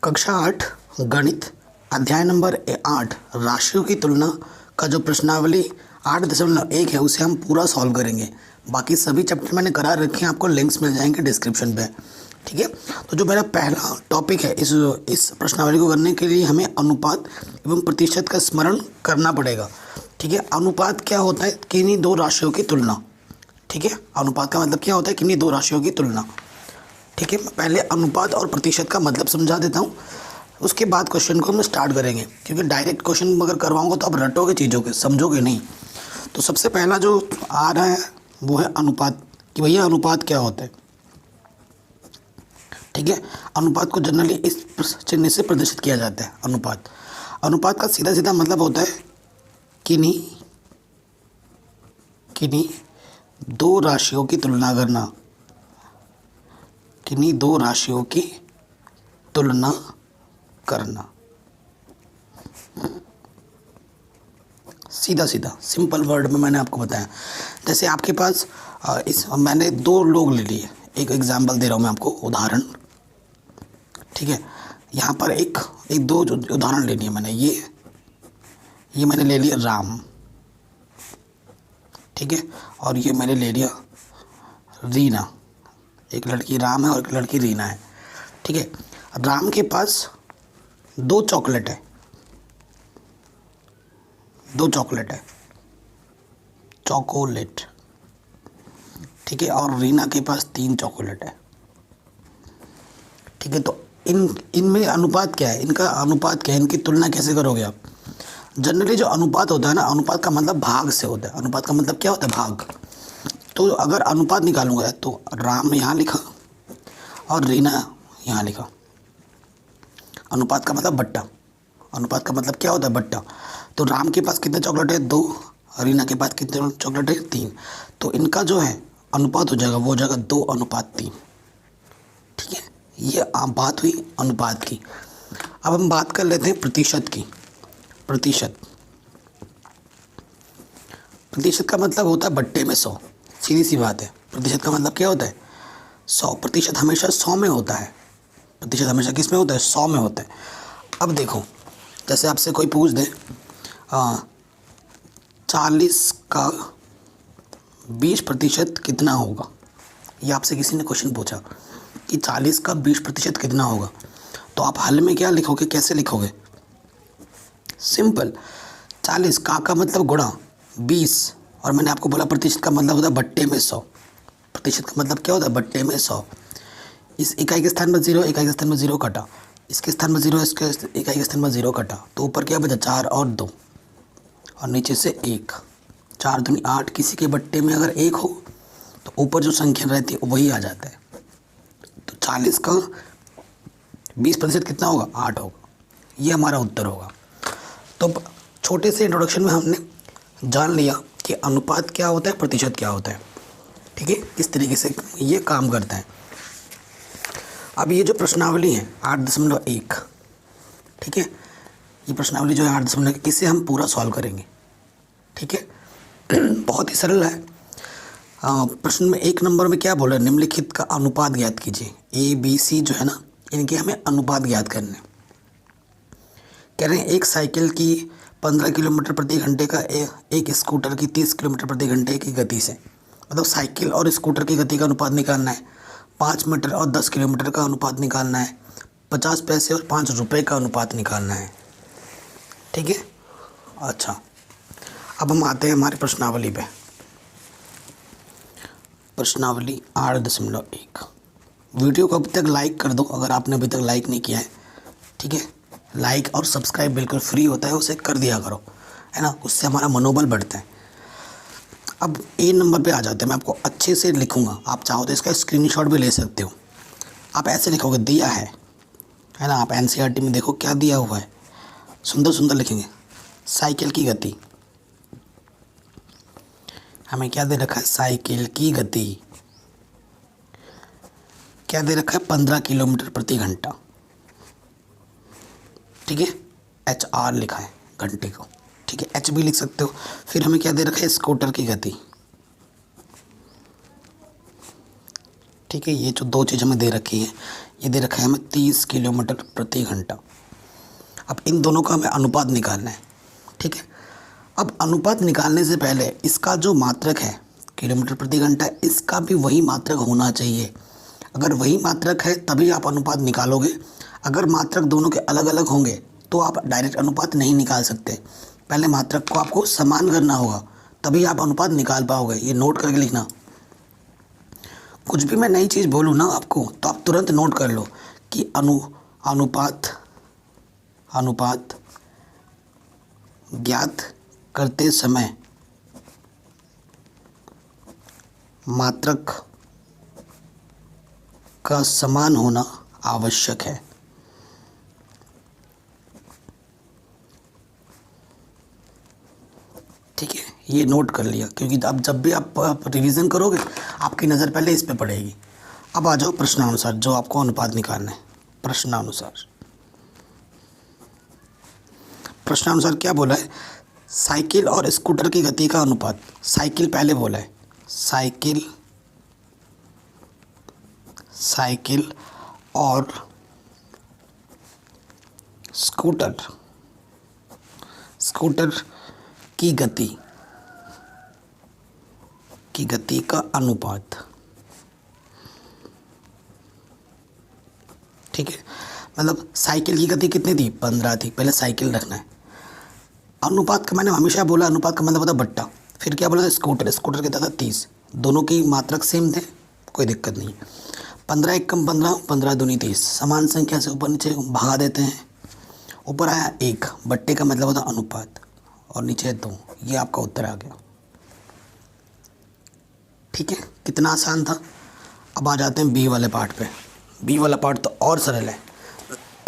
कक्षा 8 गणित अध्याय नंबर 8 राशियों की तुलना का जो प्रश्नावली 8.1 है उसे हम पूरा सॉल्व करेंगे। बाकी सभी चैप्टर मैंने करा रखे हैं, आपको लिंक्स मिल जाएंगे डिस्क्रिप्शन पे। ठीक है, तो जो मेरा पहला टॉपिक है इस प्रश्नावली को करने के लिए हमें अनुपात एवं प्रतिशत का स्मरण करना पड़ेगा। ठीक है, अनुपात क्या होता है? किन्हीं दो राशियों की तुलना। ठीक है, अनुपात का मतलब क्या होता है? किन्हीं दो राशियों की तुलना। ठीक है, मैं पहले अनुपात और प्रतिशत का मतलब समझा देता हूँ, उसके बाद क्वेश्चन को हम स्टार्ट करेंगे, क्योंकि डायरेक्ट क्वेश्चन अगर करवाऊंगा तो आप रटोगे चीज़ों के, समझोगे नहीं। तो सबसे पहला जो आ रहा है वो है अनुपात, कि भैया अनुपात क्या होता है। ठीक है, अनुपात को जनरली इस चिन्ह से प्रदर्शित किया जाता है। अनुपात का सीधा सीधा मतलब होता है किन्हीं दो राशियों की तुलना करना। किन्हीं दो राशियों की तुलना करना, सीधा सीधा सिंपल वर्ड में मैंने आपको बताया। जैसे आपके पास मैंने दो लोग ले लिए, एक एग्जांपल दे रहा हूँ मैं आपको, उदाहरण। ठीक है, यहाँ पर एक दो उदाहरण लेनी है मैंने। ये मैंने ले लिया राम। ठीक है, और ये मैंने ले लिया रीना। एक लड़की राम है और एक लड़की रीना है। ठीक है, राम के पास दो चॉकलेट है, चॉकोलेट। ठीक है, और रीना के पास 3 चॉकलेट है। ठीक है, तो इनमें अनुपात क्या है? इनका अनुपात क्या है? इनकी तुलना कैसे करोगे आप? जनरली जो अनुपात होता है ना, अनुपात का मतलब भाग से होता है। अनुपात का मतलब क्या होता है? भाग। तो अगर अनुपात निकालूंगा तो राम यहाँ लिखा और रीना यहाँ लिखा। अनुपात का मतलब बट्टा। अनुपात का मतलब क्या होता है? बट्टा। तो राम के पास कितने चॉकलेट है? 2। रीना के पास कितने चॉकलेट है? 3। तो इनका जो है अनुपात हो जाएगा, वो हो जाएगा 2:3। ठीक है, ये बात हुई अनुपात की। अब हम बात कर लेते हैं प्रतिशत की। प्रतिशत का मतलब होता है बट्टे में 100। सीधी सी बात है। प्रतिशत का मतलब क्या होता है? 100। प्रतिशत हमेशा 100 में होता है। प्रतिशत हमेशा किस में होता है? 100 में होता है। अब देखो, जैसे आपसे कोई पूछ दे 40 का 20% कितना होगा। ये आपसे किसी ने क्वेश्चन पूछा कि 40 का 20% कितना होगा, तो आप हल में क्या लिखोगे? कैसे लिखोगे? सिंपल, 40 का मतलब गुणा 20, और मैंने आपको बोला प्रतिशत का मतलब होता है बट्टे में 100। प्रतिशत का मतलब क्या होता है? बट्टे में 100। इस इकाई के स्थान में 0, इकाई के स्थान में 0 कटा, इसके स्थान में 0, इसके इकाई के स्थान में 0 कटा, तो ऊपर क्या बचा? 4 और 2, और नीचे से 1। 4 दूनी 8। किसी के बट्टे में अगर 1 हो तो ऊपर जो संख्या रहती है वही आ जाता है। तो 40 का 20% कितना होगा? 8 होगा। ये हमारा उत्तर होगा। तो छोटे से इंट्रोडक्शन में हमने जान लिया कि अनुपात क्या होता है, प्रतिशत क्या होता है। ठीक है, किस तरीके से ये काम करता है। अब ये जो प्रश्नावली है 8.1, ठीक है, ये प्रश्नावली जो है 8.1, इसे हम पूरा सॉल्व करेंगे। ठीक है, बहुत ही सरल है। प्रश्न में 1 नंबर में क्या बोल रहा है? निम्नलिखित का अनुपात ज्ञात कीजिए। ABC जो है ना, इनके हमें अनुपात ज्ञात करने। कह रहे हैं एक साइकिल की 15 किलोमीटर प्रति घंटे का एक स्कूटर की 30 किलोमीटर प्रति घंटे की गति से, मतलब साइकिल और स्कूटर की गति का अनुपात निकालना है। 5 मीटर और 10 किलोमीटर का अनुपात निकालना है। 50 पैसे और 5 रुपये का अनुपात निकालना है। ठीक है, अच्छा, अब हम आते हैं हमारी प्रश्नावली पे। प्रश्नावली 8.1। वीडियो को अभी तक लाइक कर दो अगर आपने अभी तक लाइक नहीं किया है। ठीक है, लाइक और सब्सक्राइब बिल्कुल फ्री होता है, उसे कर दिया करो, है ना, उससे हमारा मनोबल बढ़ता है। अब A नंबर पे आ जाते हैं। मैं आपको अच्छे से लिखूंगा, आप चाहो तो इसका स्क्रीनशॉट भी ले सकते हो। आप ऐसे लिखोगे, दिया है ना, आप NCERT में देखो क्या दिया हुआ है, सुंदर सुंदर लिखेंगे। साइकिल की गति, हमें क्या दे रखा है? साइकिल की गति क्या दे रखा है? 15 किलोमीटर प्रति घंटा। ठीक है, HR लिखा है घंटे को। ठीक है, H भी लिख सकते हो। फिर हमें क्या दे रखा है? स्कूटर की गति। ठीक है, ये जो दो चीज़ हमें दे रखी है, ये दे रखा है हमें 30 किलोमीटर प्रति घंटा। अब इन दोनों का हमें अनुपात निकालना है, ठीक है। अब अनुपात निकालने से पहले इसका जो मात्रक है किलोमीटर प्रति घंटा, इसका भी वही मात्रक होना चाहिए। अगर वही मात्रक है तभी आप अनुपात निकालोगे। अगर मात्रक दोनों के अलग अलग होंगे तो आप डायरेक्ट अनुपात नहीं निकाल सकते। पहले मात्रक को आपको समान करना होगा, तभी आप अनुपात निकाल पाओगे। ये नोट करके लिखना। कुछ भी मैं नई चीज़ बोलूँ ना आपको तो आप तुरंत नोट कर लो कि अनुपात ज्ञात करते समय मात्रक का समान होना आवश्यक है। ठीक है, ये नोट कर लिया, क्योंकि अब जब भी आप रिवीजन करोगे आपकी नज़र पहले इस पे पड़ेगी। अब आ जाओ प्रश्नानुसार, जो आपको अनुपात निकालना है। प्रश्नानुसार क्या बोला है? साइकिल और स्कूटर की गति का अनुपात। साइकिल पहले बोला है, साइकिल और स्कूटर की गति का अनुपात। ठीक है, मतलब साइकिल की गति कितनी थी? 15 थी। पहले साइकिल रखना है। अनुपात का मैंने हमेशा बोला, अनुपात का मतलब होता है बट्टा। फिर क्या बोला था? स्कूटर कितना था? 30। दोनों की मात्रक सेम थे, कोई दिक्कत नहीं। 15 एक कम 15, 15 दूनी 30। समान संख्या से ऊपर नीचे भगा देते हैं। ऊपर आया 1, बट्टे का मतलब होता अनुपात, और नीचे 2। ये आपका उत्तर आ गया। ठीक है, कितना आसान था। अब आ जाते हैं बी वाले पार्ट पे। बी वाला पार्ट तो और सरल है।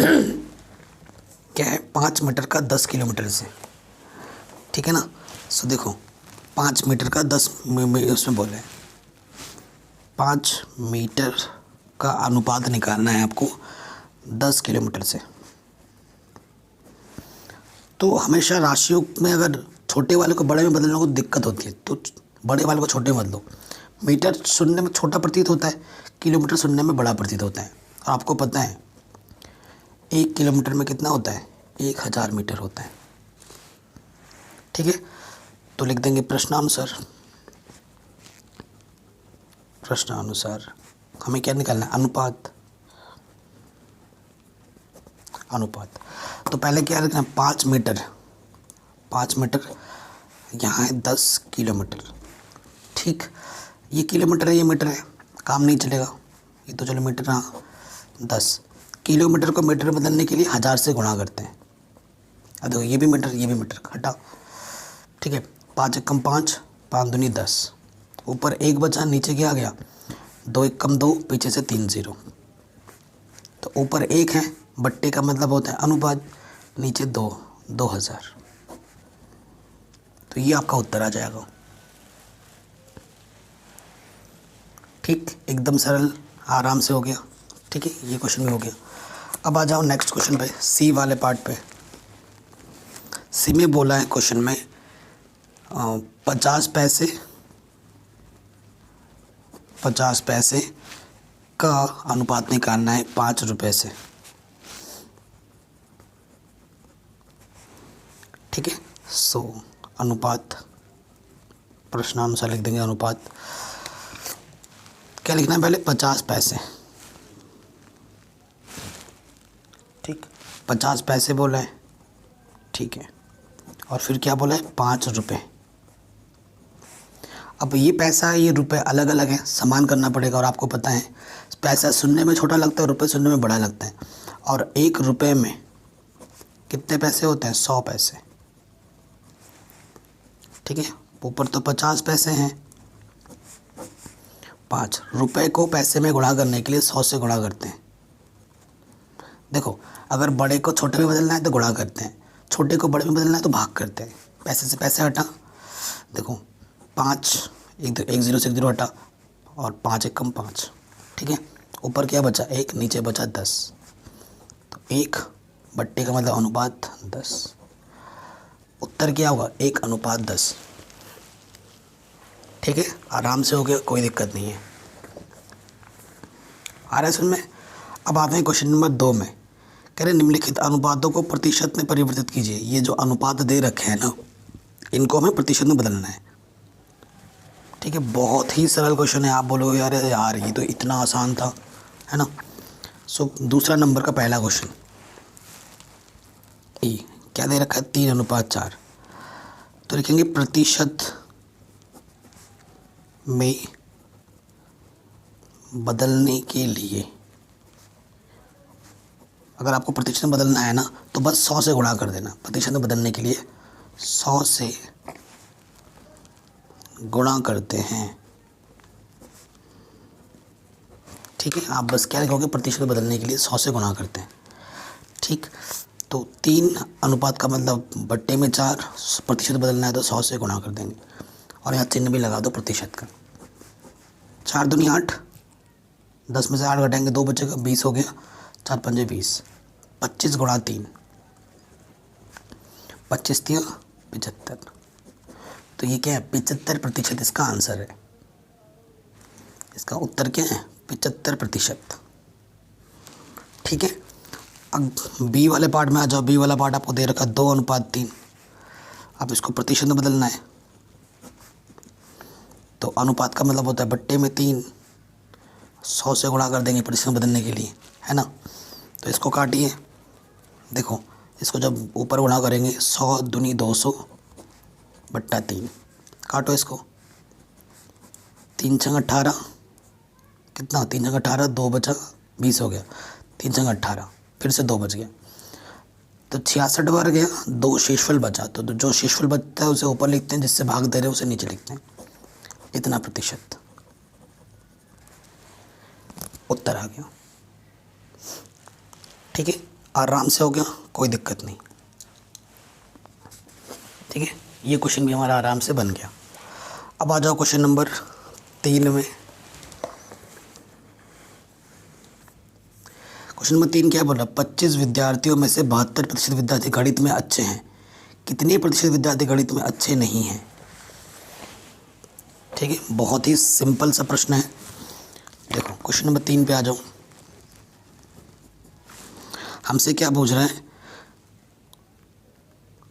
क्या है? 5 मीटर का 10 किलोमीटर से। ठीक है ना। सो देखो 5 मीटर का 10 उसमें बोले 5 मीटर का अनुपात निकालना है आपको 10 किलोमीटर से। तो हमेशा राशियों में अगर छोटे वाले को बड़े में बदलने को दिक्कत होती है तो बड़े वाले को छोटे में बदलो। मीटर सुनने में छोटा प्रतीत होता है, किलोमीटर सुनने में बड़ा प्रतीत होता है। और आपको पता है 1 किलोमीटर में कितना होता है? 1000 मीटर होता है। ठीक है, तो लिख देंगे प्रश्नानुसार हमें क्या निकालना है? अनुपात। तो पहले क्या लिखना है? 5 मीटर यहाँ है 10 किलोमीटर। ठीक, ये किलोमीटर है, ये मीटर है, काम नहीं चलेगा। ये तो चलो मीटर रहा। 10 किलोमीटर को मीटर बदलने के लिए 1000 से गुणा करते हैं। अब देखो ये भी मीटर हटा। ठीक है, 5 एक कम 5, 5 दूनी 10। ऊपर 1 बचा, नीचे क्या आ गया? 2 एक कम 2, पीछे से 3 0। तो ऊपर 1 है, बट्टे का मतलब होता है अनुपात, नीचे 2, 2000। तो ये आपका उत्तर आ जाएगा। ठीक, एकदम सरल, आराम से हो गया। ठीक है, ये क्वेश्चन भी हो गया। अब आ जाओ नेक्स्ट क्वेश्चन पे, सी वाले पार्ट पे। सी में बोला है क्वेश्चन में 50 पैसे का अनुपात निकालना है 5 रुपये से। ठीक है, सो अनुपात, प्रश्नानुसार लिख देंगे अनुपात। क्या लिखना है पहले? 50 पैसे। ठीक, 50 पैसे बोला है। ठीक है, और फिर क्या बोला है? 5 रुपये। अब ये पैसा ये रुपए अलग अलग है, समान करना पड़ेगा। और आपको पता है पैसा सुनने में छोटा लगता है, रुपए सुनने में बड़ा लगता है। और 1 रुपये में कितने पैसे होते हैं? 100 पैसे। ठीक है, ऊपर तो 50 पैसे हैं। 5 रुपये को पैसे में गुणा करने के लिए 100 से गुणा करते हैं। देखो, अगर बड़े को छोटे में बदलना है तो गुणा करते हैं, छोटे को बड़े में बदलना है तो भाग करते हैं। पैसे से पैसे हटा। देखो 5, एक 0 से 1 0 हटा, और 5 एक कम 5। ठीक है, ऊपर क्या बचा? 1, नीचे बचा 10। तो 1 बट्टे का मतलब अनुपात 10। उत्तर क्या होगा? 1:10। ठीक है, आराम से हो गया, कोई दिक्कत नहीं है। आ रहा है सुन में। अब आते हैं क्वेश्चन नंबर 2 में। कह रहे निम्नलिखित अनुपातों को प्रतिशत में परिवर्तित कीजिए। ये जो अनुपात दे रखे हैं ना, इनको हमें प्रतिशत में बदलना है। ठीक है, बहुत ही सरल क्वेश्चन है। आप बोलोगे यार यार ये तो इतना आसान था, है ना। सो दूसरा नंबर का पहला क्वेश्चन ई क्या दे रखा है, 3:4। तो लिखेंगे प्रतिशत में बदलने के लिए, अगर आपको प्रतिशत में बदलना है ना तो बस 100 से गुणा कर देना। प्रतिशत में बदलने के लिए 100 से गुणा करते हैं। ठीक है, आप बस क्या लिखोगे, प्रतिशत में बदलने के लिए 100 से गुणा करते हैं। ठीक, तो 3 अनुपात का मतलब बट्टे में 4, प्रतिशत बदलना है तो 100 से गुणा कर देंगे और यहाँ चिन्ह भी लगा दो प्रतिशत का। 4 दूनी 8, 10 में से 8 घटाएंगे 2 बचेगा, 20 हो गया। 4 पंजे 20, 25 गुणा 3, 25 3 75। तो ये क्या है, 75% इसका आंसर है। इसका उत्तर क्या है, 75%। ठीक है, अब बी वाले पार्ट में आ जाओ। बी वाला पार्ट आपको दे रखा 2:3। अब इसको प्रतिशत में बदलना है तो अनुपात का मतलब होता है बट्टे में 3, 100 से गुणा कर देंगे प्रतिशत में बदलने के लिए, है ना। तो इसको काटिए, देखो इसको जब ऊपर गुणा करेंगे 100 दूनी 200 बट्टा 3, काटो इसको। 3 छंग 18, कितना, 3 छंग 18, 2 बचा 20 हो गया। 3 छंग 18, फिर से 2 बच गया तो 66 बार गया, 2 शेषफल बचा। तो जो शेषफल बचता है उसे ऊपर लिखते हैं, जिससे भाग दे रहे हैं उसे नीचे लिखते हैं। इतना प्रतिशत उत्तर आ गया। ठीक है, आराम से हो गया, कोई दिक्कत नहीं। ठीक है, ये क्वेश्चन भी हमारा आराम से बन गया। अब आ जाओ क्वेश्चन नंबर 3 में। क्वेश्चन नंबर 3 क्या बोला, 25 विद्यार्थियों में से 72% विद्यार्थी गणित में अच्छे हैं। कितने प्रतिशत विद्यार्थी गणित में अच्छे नहीं हैं। ठीक है, बहुत ही सिंपल सा प्रश्न है। देखो क्वेश्चन नंबर 3 पे आ जाओ। हमसे क्या पूछ रहा है,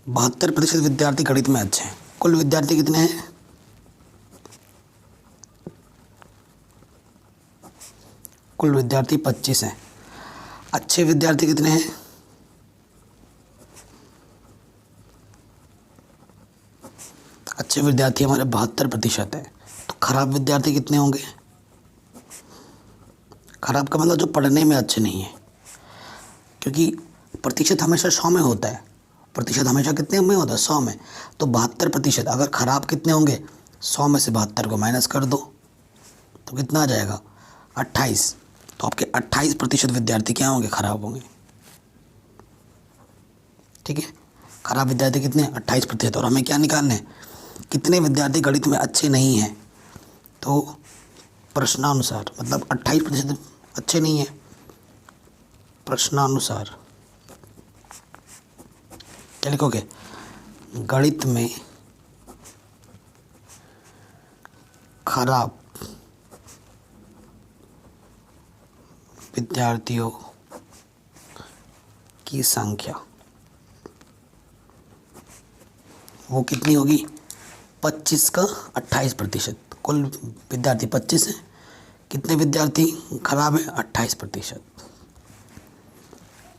72% विद्यार्थी गणित में अच्छे हैं। कुल विद्यार्थी कितने हैं, कुल विद्यार्थी 25 हैं। अच्छे विद्यार्थी कितने हैं, अच्छे विद्यार्थी हमारे 72% हैं। तो खराब विद्यार्थी कितने होंगे, खराब का मतलब जो पढ़ने में अच्छे नहीं है, क्योंकि प्रतिशत हमेशा 100 में होता है। प्रतिशत हमेशा कितने में होता है, 100 में। तो 72%, अगर खराब कितने होंगे, 100 में से 72 को माइनस कर दो तो कितना आ जाएगा, 28। तो आपके 28% विद्यार्थी क्या होंगे, खराब होंगे। ठीक है, खराब विद्यार्थी कितने, 28%। और हमें क्या निकालना है, कितने विद्यार्थी गणित में अच्छे नहीं हैं। तो प्रश्नानुसार, मतलब 28% अच्छे नहीं हैं। प्रश्नानुसार क्या लिखोगे, गणित में खराब विद्यार्थियों की संख्या वो कितनी होगी, 25 का 28%। कुल विद्यार्थी 25 हैं, कितने विद्यार्थी खराब हैं, 28%।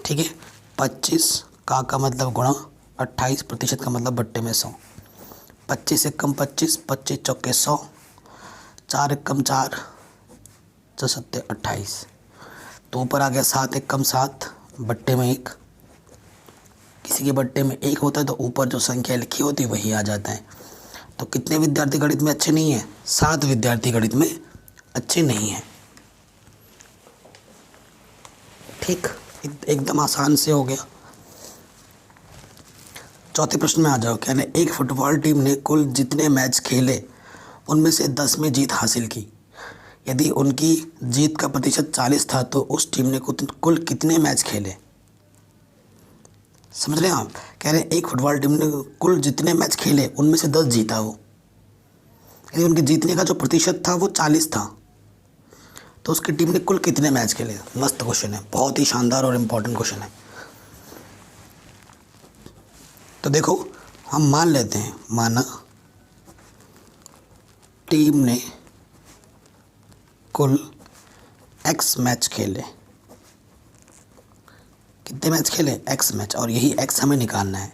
ठीक है, 25 का मतलब गुणा 28% का मतलब बट्टे में 100। 25 एकम 25, 25 चौके 100, 4 एकम 4, 4 सत्ते 28। तो ऊपर आ गया 7 एकम 7, बट्टे में 1। किसी के बट्टे में 1 होता है तो ऊपर जो संख्या लिखी होती है वही आ जाता है। तो कितने विद्यार्थी गणित में अच्छे नहीं हैं, 7 विद्यार्थी गणित में अच्छे नहीं हैं। ठीक, एकदम आसान से हो गया। चौथे प्रश्न में आ जाओ। क्या है, एक फुटबॉल टीम ने कुल जितने मैच खेले उनमें से 10 में जीत हासिल की। यदि उनकी जीत का प्रतिशत 40 था तो उस टीम ने कुल कितने मैच खेले। समझ रहे हैं आप, कह रहे हैं एक फुटबॉल टीम ने कुल जितने मैच खेले उनमें से 10 जीता वो, यदि उनके जीतने का जो प्रतिशत था वो 40 था तो उसकी टीम ने कुल कितने मैच खेले। मस्त क्वेश्चन है, बहुत ही शानदार और इम्पोर्टेंट क्वेश्चन है। तो देखो हम मान लेते हैं, माना टीम ने कुल एक्स मैच खेले। कितने मैच खेले? एक्स मैच, और यही एक्स हमें निकालना है।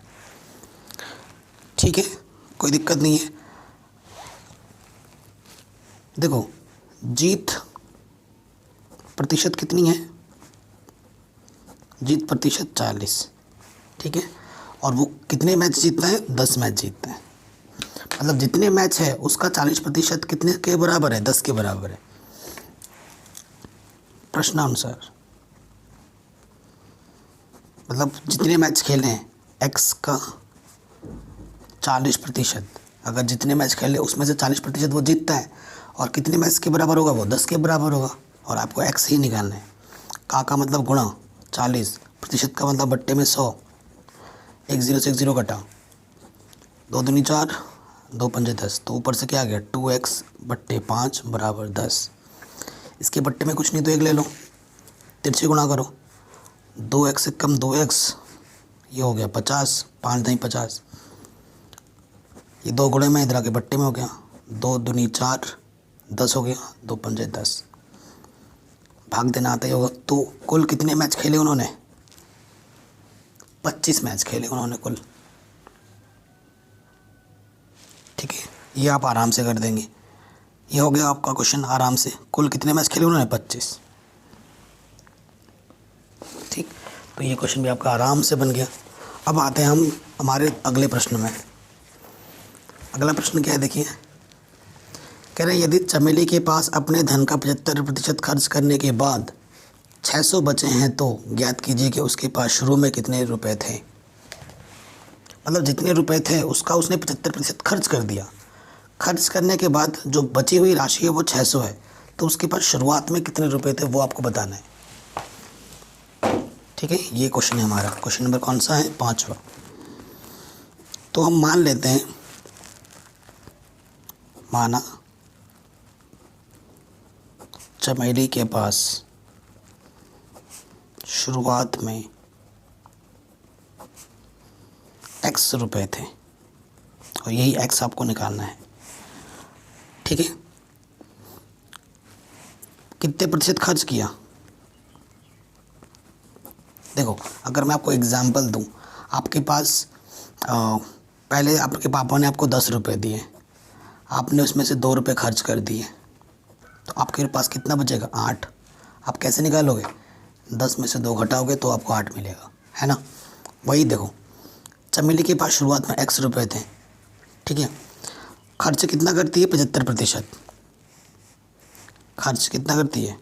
ठीक है, कोई दिक्कत नहीं है। देखो जीत प्रतिशत कितनी है? जीत प्रतिशत 40। ठीक है, और वो कितने मैच जीतता है? 10 मैच जीतता है। मतलब जितने मैच है उसका 40% कितने के बराबर है? 10 के बराबर है। प्रश्नानुसार मतलब जितने मैच खेले हैं एक्स का 40%, अगर जितने मैच खेले उसमें से 40% वो जीतता है, और कितने मैच के बराबर होगा? वो 10 के बराबर होगा, और आपको एक्स ही निकालना है। का मतलब गुणा 40%, का मतलब बट्टे में 100, एक जीरो से एक जीरो कटा, 2 दूनी 4, 2 पंजे 10, तो ऊपर से क्या आ गया? 2x बट्टे 5 बराबर 10। इसके बट्टे में कुछ नहीं तो एक ले लो, तिरछे गुणा करो, 2x से कम 2x, ये हो गया 50, 5 नहीं 50, ये 2 गुणे में इधर आके बट्टे में हो गया, 2 दूनी 4, 10 हो गया, 2 पंजे 10, भाग देना आता ही होगा। तो कुल कितने मैच खेले उन्होंने? 25 मैच खेले उन्होंने कुल। ठीक है, ये आप आराम से कर देंगे। ये हो गया आपका क्वेश्चन आराम से। कुल कितने मैच खेले उन्होंने? 25। ठीक, तो ये क्वेश्चन भी आपका आराम से बन गया। अब आते हैं हम हमारे अगले प्रश्न में। अगला प्रश्न क्या है देखिए, कह रहे हैं यदि चमेली के पास अपने धन का 75% खर्च करने के बाद 600 बचे हैं तो ज्ञात कीजिए कि उसके पास शुरू में कितने रुपए थे। मतलब जितने रुपए थे उसका उसने 75% खर्च कर दिया। खर्च करने के बाद जो बची हुई राशि है वो 600 है, तो उसके पास शुरुआत में कितने रुपए थे वो आपको बताना है। ठीक है, ये क्वेश्चन है हमारा। क्वेश्चन नंबर कौन सा है? 5वां। तो हम मान लेते हैं, माना चमेली के पास शुरुआत में x रुपए थे, और यही x आपको निकालना है। ठीक है, कितने प्रतिशत खर्च किया? देखो अगर मैं आपको एग्जांपल दूं, आपके पास पहले आपके पापा ने आपको 10 रुपये दिए, आपने उसमें से 2 रुपये खर्च कर दिए, तो आपके पास कितना बचेगा? 8। आप कैसे निकालोगे? 10 में से 2 घटाओगे तो आपको 8 मिलेगा, है ना। वही देखो, चमेली के पास शुरुआत में x रुपये थे। ठीक है, खर्च कितना करती है? 75%। खर्च कितना करती है?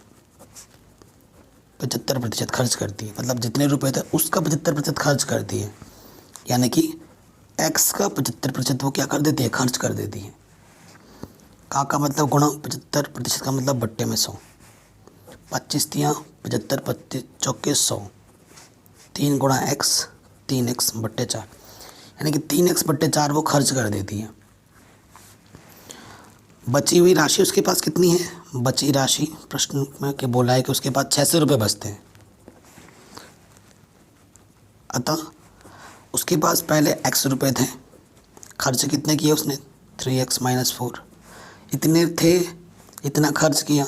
75% खर्च करती है। मतलब जितने रुपए थे उसका 75% खर्च करती है, यानी कि x का 75% वो क्या कर देती है? खर्च कर देती है। का मतलब गुणा 75% का मतलब बट्टे में 100, 25 तियाँ 75, 25 चौके 100, 3 गुणा x, 3x बट्टे 4, यानी कि 3x बट्टे 4 वो खर्च कर देती है। बची हुई राशि उसके पास कितनी है? बची राशि प्रश्न में के बोला है कि उसके पास 600 रुपये बचते हैं। अतः उसके पास पहले x रुपये थे, खर्च कितने किए उसने? 3x - 4, इतने थे, इतना खर्च किया।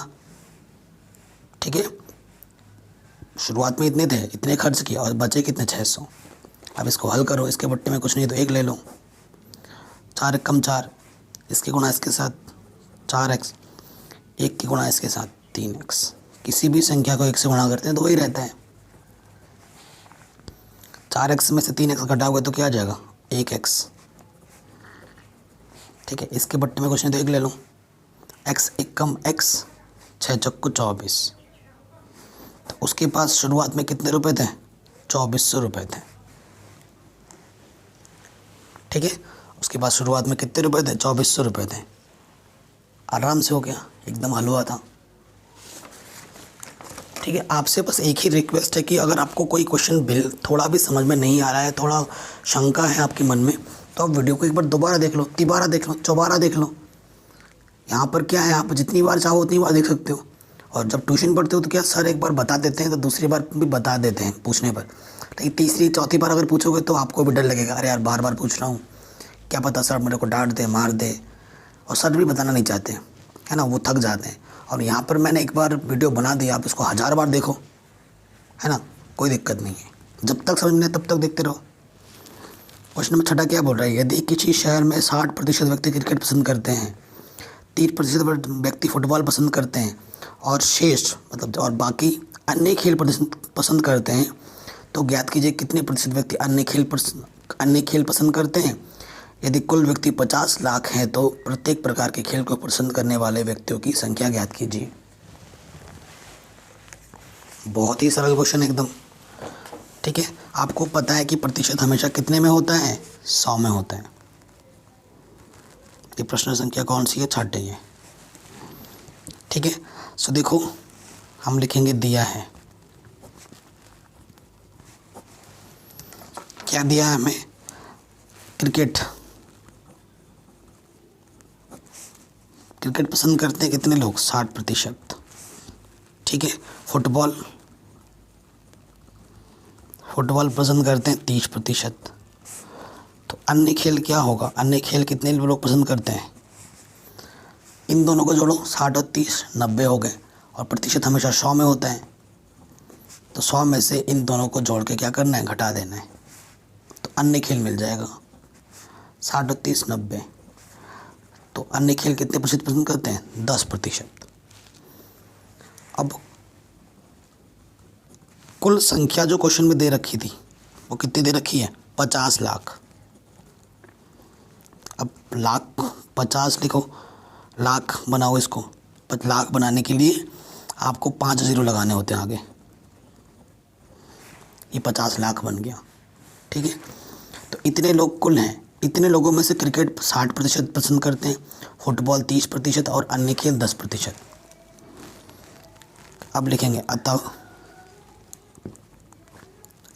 ठीक है, शुरुआत में इतने थे, इतने खर्च किया, और बचे कितने? 600। अब इसको हल करो, इसके बट्टे में कुछ नहीं तो 1 ले लो, 4 कम 4, इसके गुणा इसके साथ 4x, 1 की गुणा इसके साथ 3x। किसी भी संख्या को 1 से गुणा करते हैं तो वही रहता है। 4x में से 3x घटाओगे तो क्या आ जाएगा? 1x। ठीक है, इसके बट्टे में कुछ नहीं तो 1 ले लो, x 1 कम x, 6 चक्कू 24। तो उसके पास शुरुआत में कितने रुपए थे? 2400 रुपये थे। ठीक है, उसके पास शुरुआत में कितने रुपए थे? 2400 रुपये थे। आराम से हो गया, एकदम हलवा था। ठीक है, आपसे बस एक ही रिक्वेस्ट है कि अगर आपको कोई क्वेश्चन थोड़ा भी समझ में नहीं आ रहा है, थोड़ा शंका है आपके मन में, तो आप वीडियो को एक बार दोबारा देख लो, तिबारा देख लो, चौबारा देख लो। यहाँ पर क्या है, आप जितनी बार चाहो उतनी बार देख सकते हो, और जब ट्यूशन पढ़ते हो तो क्या सर एक बार बता देते हैं तो दूसरी बार भी बता देते हैं पूछने पर, लेकिन तीसरी चौथी बार अगर पूछोगे तो आपको भी डर लगेगा, अरे यार बार बार पूछ रहा हूँ, क्या पता सर मेरे को डांट दे मार दे। और सर भी बताना नहीं चाहते है ना, वो थक जाते हैं। और यहाँ पर मैंने एक बार वीडियो बना दी, आप इसको 1000 बार देखो, है ना, कोई दिक्कत नहीं है, जब तक समझ में आए तब तक देखते रहो। क्वेश्चन नंबर 6 क्या बोल रहा है, यदि किसी शहर में 60% व्यक्ति क्रिकेट पसंद करते हैं, 30% व्यक्ति फुटबॉल पसंद करते हैं और शेष मतलब और बाकी अन्य खेल पसंद करते हैं, तो ज्ञात कीजिए कितने प्रतिशत व्यक्ति अन्य खेल पसंद करते हैं। यदि कुल व्यक्ति 50 लाख हैं तो प्रत्येक प्रकार के खेल को पसंद करने वाले व्यक्तियों की संख्या ज्ञात कीजिए। बहुत ही सरल क्वेश्चन एकदम, ठीक है। आपको पता है कि प्रतिशत हमेशा कितने में होता है, 100 में होता है। ये प्रश्न संख्या कौन सी है, 6 है, ठीक है। सो देखो हम लिखेंगे दिया है, क्या दिया है हमें, क्रिकेट पसंद करते हैं कितने लोग, 60%, ठीक है। फुटबॉल पसंद करते हैं 30%। तो अन्य खेल क्या होगा, अन्य खेल कितने लोग पसंद करते हैं, इन दोनों को जोड़ो, 60 और 30 90 हो गए, और प्रतिशत हमेशा 100 में होता है, तो 100 में से इन दोनों को जोड़ के क्या करना है, घटा देना है, तो अन्य खेल मिल जाएगा। 60 और 30 90, तो अन्य खेल कितने प्रतिशत पसंद करते हैं, 10%। अब कुल संख्या जो क्वेश्चन में दे रखी थी वो कितनी दे रखी है, 50 लाख। अब लाख 50 लिखो, लाख बनाओ इसको, लाख बनाने के लिए आपको 5 0 लगाने होते हैं आगे, ये 50 लाख बन गया, ठीक है। तो इतने लोग कुल हैं, इतने लोगों में से क्रिकेट 60% पसंद करते हैं, फुटबॉल 30% और अन्य खेल 10%। अब लिखेंगे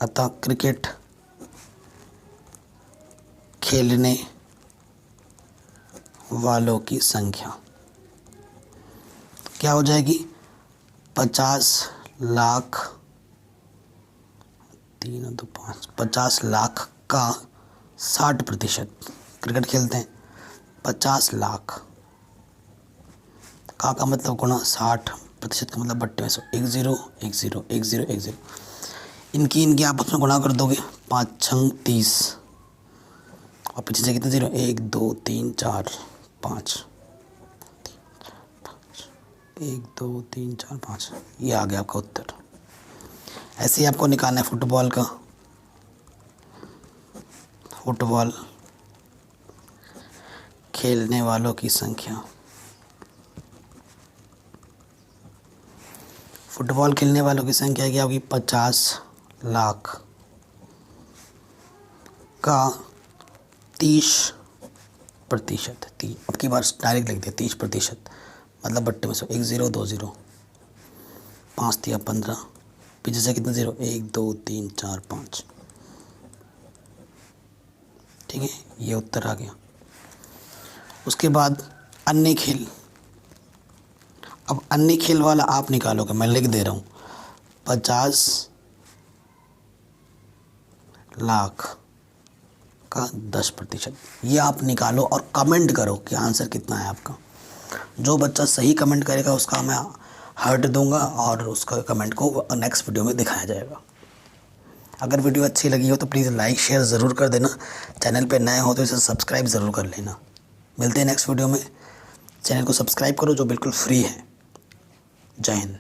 अतः क्रिकेट खेलने वालों की संख्या क्या हो जाएगी, 50 लाख 3 2 5, 50 लाख का 60% क्रिकेट खेलते हैं, 50 लाख का मतलब गुणा 60% का मतलब बट्टे में 100, 1 0 1 0 1 0 1 0, इनकी आपस में गुणा कर दोगे, 5 6 30, और पीछे से कितने 0, 1 2 3 4 5, 1 2 3 4 5, ये आ गया आपका उत्तर। ऐसे ही आपको निकालना है फुटबॉल का, फुटबॉल खेलने वालों की संख्या, फुटबॉल खेलने वालों की संख्या क्या होगी, 50 लाख का 30%, अब की बार डायरेक्ट लिख दिया 30%, मतलब बट्टे में 1 0 2 0, 5 3 15, पीछे से कितने 0, 1 2 3 4 5, ठीक है, ये उत्तर आ गया। उसके बाद अन्य खेल, अब अन्य खेल वाला आप निकालोगे, मैं लिख दे रहा हूँ, 50 लाख का 10%, ये आप निकालो और कमेंट करो कि आंसर कितना है आपका। जो बच्चा सही कमेंट करेगा उसका मैं हार्ट दूंगा और उसका कमेंट को नेक्स्ट वीडियो में दिखाया जाएगा। अगर वीडियो अच्छी लगी हो तो प्लीज़ लाइक शेयर ज़रूर कर देना, चैनल पे नए हो तो इसे सब्सक्राइब ज़रूर कर लेना। मिलते हैं नेक्स्ट वीडियो में, चैनल को सब्सक्राइब करो जो बिल्कुल फ्री है। जय हिंद।